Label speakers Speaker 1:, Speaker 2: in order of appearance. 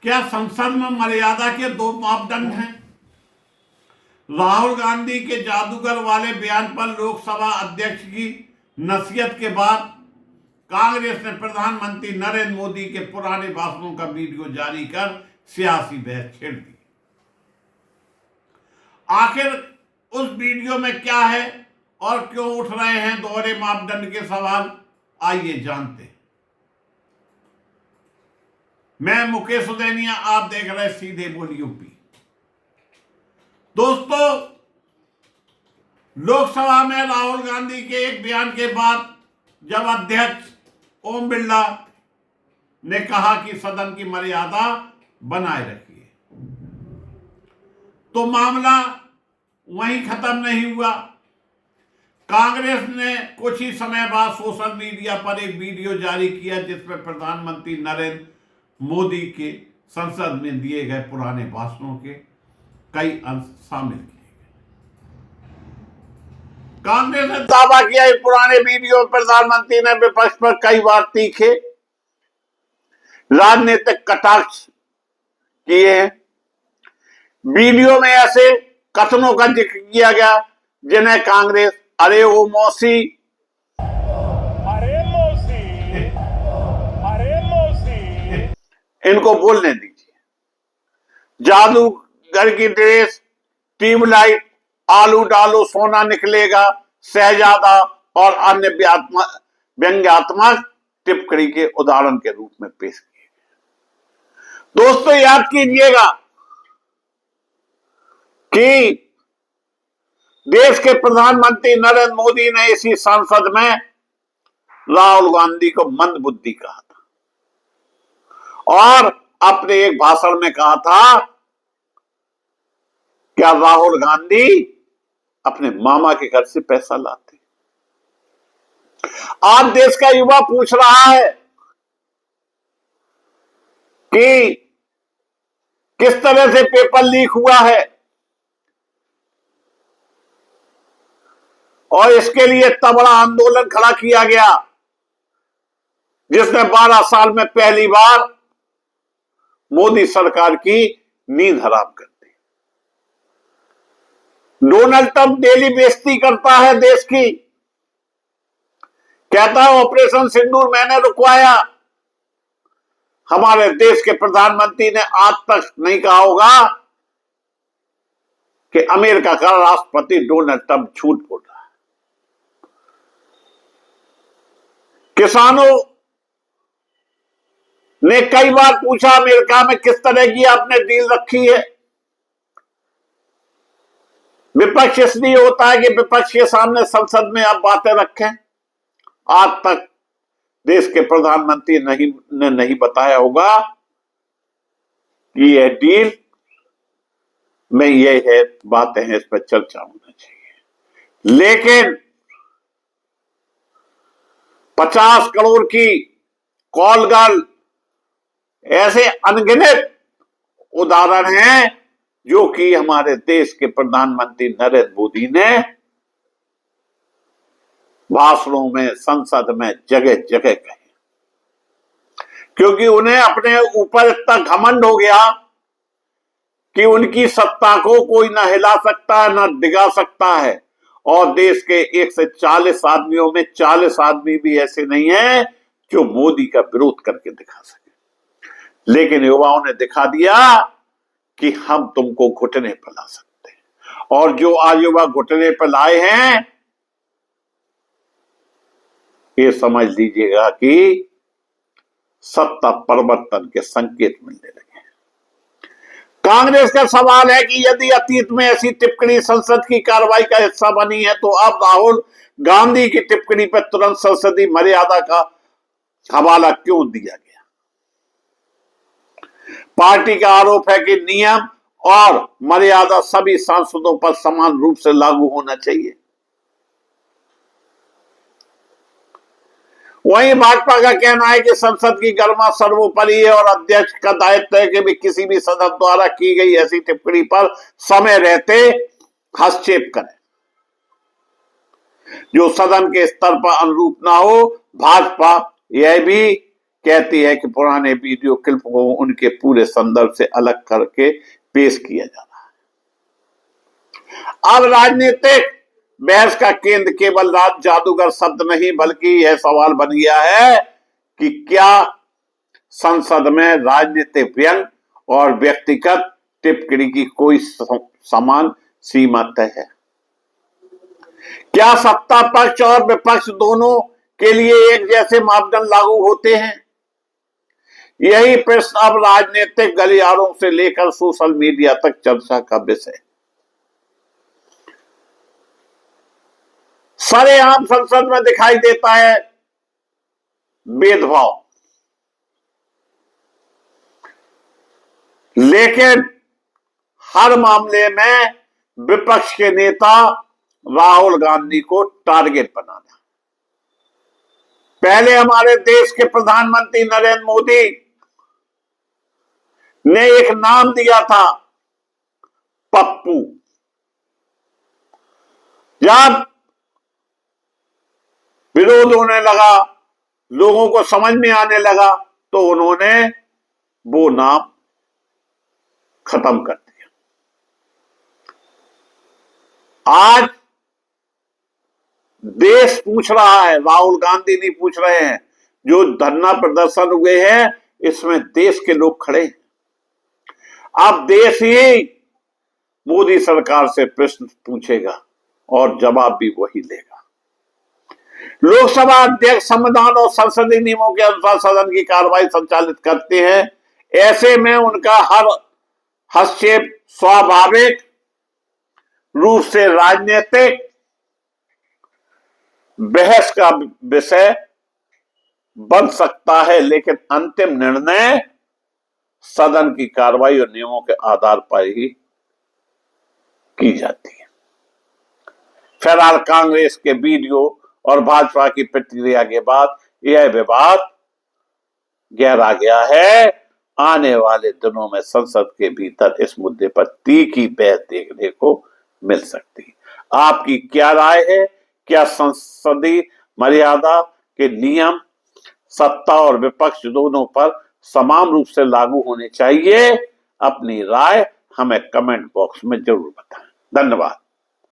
Speaker 1: क्या संसद में मर्यादा के दो मापदंड हैं? राहुल गांधी के जादूगर वाले बयान पर लोकसभा अध्यक्ष की नसीहत के बाद कांग्रेस ने प्रधानमंत्री नरेंद्र मोदी के पुराने भाषणों का वीडियो जारी कर सियासी बहस छेड़ दी। आखिर उस वीडियो में क्या है और क्यों उठ रहे हैं दोहरे मापदंड के सवाल, आइए जानते हैं। मैं मुकेश उदैनिया, आप देख रहे हैं सीधे बोल यूपी। दोस्तों, लोकसभा में राहुल गांधी के एक बयान के बाद जब अध्यक्ष ओम बिरला ने कहा कि सदन की मर्यादा बनाए रखिए, तो मामला वहीं खत्म नहीं हुआ। कांग्रेस ने कुछ ही समय बाद सोशल मीडिया पर एक वीडियो जारी किया जिसमें प्रधानमंत्री नरेंद्र मोदी के संसद में दिए गए पुराने भाषणों के कई अंश शामिल किए गए। कांग्रेस ने दावा किया कि पुराने वीडियो में प्रधानमंत्री ने विपक्ष पर कई बार तीखे राजनीतिक कटाक्ष किए हैं। वीडियो में ऐसे कथनों का जिक्र किया गया जिन्हें कांग्रेस अरे ओ मौसी, इनको बोलने दीजिए, जादूगर की ड्रेस, ट्यूबलाइट, आलू डालो सोना निकलेगा, शहजादा और अन्य व्यंग्यात्मक टिप्पणी के उदाहरण के रूप में पेश किए। दोस्तों, याद कीजिएगा कि देश के प्रधानमंत्री नरेंद्र मोदी ने इसी संसद में राहुल गांधी को मंदबुद्धि कहा था और अपने एक भाषण में कहा था क्या राहुल गांधी अपने मामा के घर से पैसा लाते। आज देश का युवा पूछ रहा है कि किस तरह से पेपर लीक हुआ है और इसके लिए इतना बड़ा आंदोलन खड़ा किया गया जिसने 12 साल में पहली बार मोदी सरकार की नींद हराम कर दी। डोनाल्ड ट्रंप डेली बेइज्जती करता है देश की, कहता है ऑपरेशन सिंदूर मैंने रुकवाया। हमारे देश के प्रधानमंत्री ने आज तक नहीं कहा होगा कि अमेरिका का राष्ट्रपति डोनाल्ड ट्रंप झूठ बोल रहा है। किसानों ने कई बार पूछा अमेरिका में किस तरह की आपने डील रखी है। विपक्ष इसलिए होता है कि विपक्ष के सामने संसद में आप बातें रखें। आज तक देश के प्रधानमंत्री ने नहीं बताया होगा कि यह डील में ये है, बातें हैं, इस पर चर्चा होना चाहिए। लेकिन 50 करोड़ की कॉल गर्ल, ऐसे अनगिनत उदाहरण हैं जो कि हमारे देश के प्रधानमंत्री नरेंद्र मोदी ने भाषणों में, संसद में जगह जगह कहे, क्योंकि उन्हें अपने ऊपर इतना घमंड हो गया कि उनकी सत्ता को कोई ना हिला सकता है ना डिगा सकता है। और देश के 140 आदमियों में 40 आदमी भी ऐसे नहीं है जो मोदी का विरोध करके दिखा सके। लेकिन युवाओं ने दिखा दिया कि हम तुमको घुटने पर ला सकते हैं, और जो आज युवा घुटने पर लाए हैं, ये समझ लीजिएगा कि सत्ता परिवर्तन के संकेत मिलने लगे। कांग्रेस का सवाल है कि यदि अतीत में ऐसी टिप्पणी संसद की कार्रवाई का हिस्सा बनी है तो अब राहुल गांधी की टिप्पणी पर तुरंत संसदीय मर्यादा का हवाला क्यों दिया गया। पार्टी का आरोप है कि नियम और मर्यादा सभी सांसदों पर समान रूप से लागू होना चाहिए। वहीं भाजपा का कहना है कि संसद की गरिमा सर्वोपरि है और अध्यक्ष का दायित्व है कि भी किसी भी सदस्य द्वारा की गई ऐसी टिप्पणी पर समय रहते हस्तक्षेप करें जो सदन के स्तर पर अनुरूप ना हो। भाजपा यह भी कहती है कि पुराने वीडियो क्लिप को उनके पूरे संदर्भ से अलग करके पेश किया जा रहा है। अब राजनीतिक बहस का केंद्र केवल राज जादूगर शब्द नहीं, बल्कि यह सवाल बन गया है कि क्या संसद में राजनीतिक व्यंग और व्यक्तिगत टिप्पणी की कोई समान सीमा तय है? क्या सत्ता पक्ष और विपक्ष दोनों के लिए एक जैसे मापदंड लागू होते हैं? यही प्रश्न अब राजनीतिक गलियारों से लेकर सोशल मीडिया तक चर्चा का विषय। सरेआम संसद में दिखाई देता है भेदभाव, लेकिन हर मामले में विपक्ष के नेता राहुल गांधी को टारगेट बनाना। पहले हमारे देश के प्रधानमंत्री नरेंद्र मोदी ने एक नाम दिया था, पप्पू। जब विरोध होने लगा, लोगों को समझ में आने लगा, तो उन्होंने वो नाम खत्म कर दिया। आज देश पूछ रहा है, राहुल गांधी नहीं पूछ रहे हैं। जो धरना प्रदर्शन हुए हैं, इसमें देश के लोग खड़े हैं। अब देश ही मोदी सरकार से प्रश्न पूछेगा और जवाब भी वही लेगा। लोकसभा अध्यक्ष संविधान और संसदीय नियमों के अनुसार सदन की कार्रवाई संचालित करते हैं। ऐसे में उनका हर हस्तक्षेप स्वाभाविक रूप से राजनीतिक बहस का विषय बन सकता है, लेकिन अंतिम निर्णय सदन की कार्रवाई और नियमों के आधार पर ही की जाती है। फिलहाल कांग्रेस के वीडियो और भाजपा की प्रतिक्रिया के बाद यह विवाद गहरा गया है। आने वाले दिनों में संसद के भीतर इस मुद्दे पर तीखी बहस देखने को मिल सकती है। आपकी क्या राय है? क्या संसदीय मर्यादा के नियम सत्ता और विपक्ष दोनों पर समान रूप से लागू होने चाहिए? अपनी राय हमें कमेंट बॉक्स में जरूर बताएं। धन्यवाद।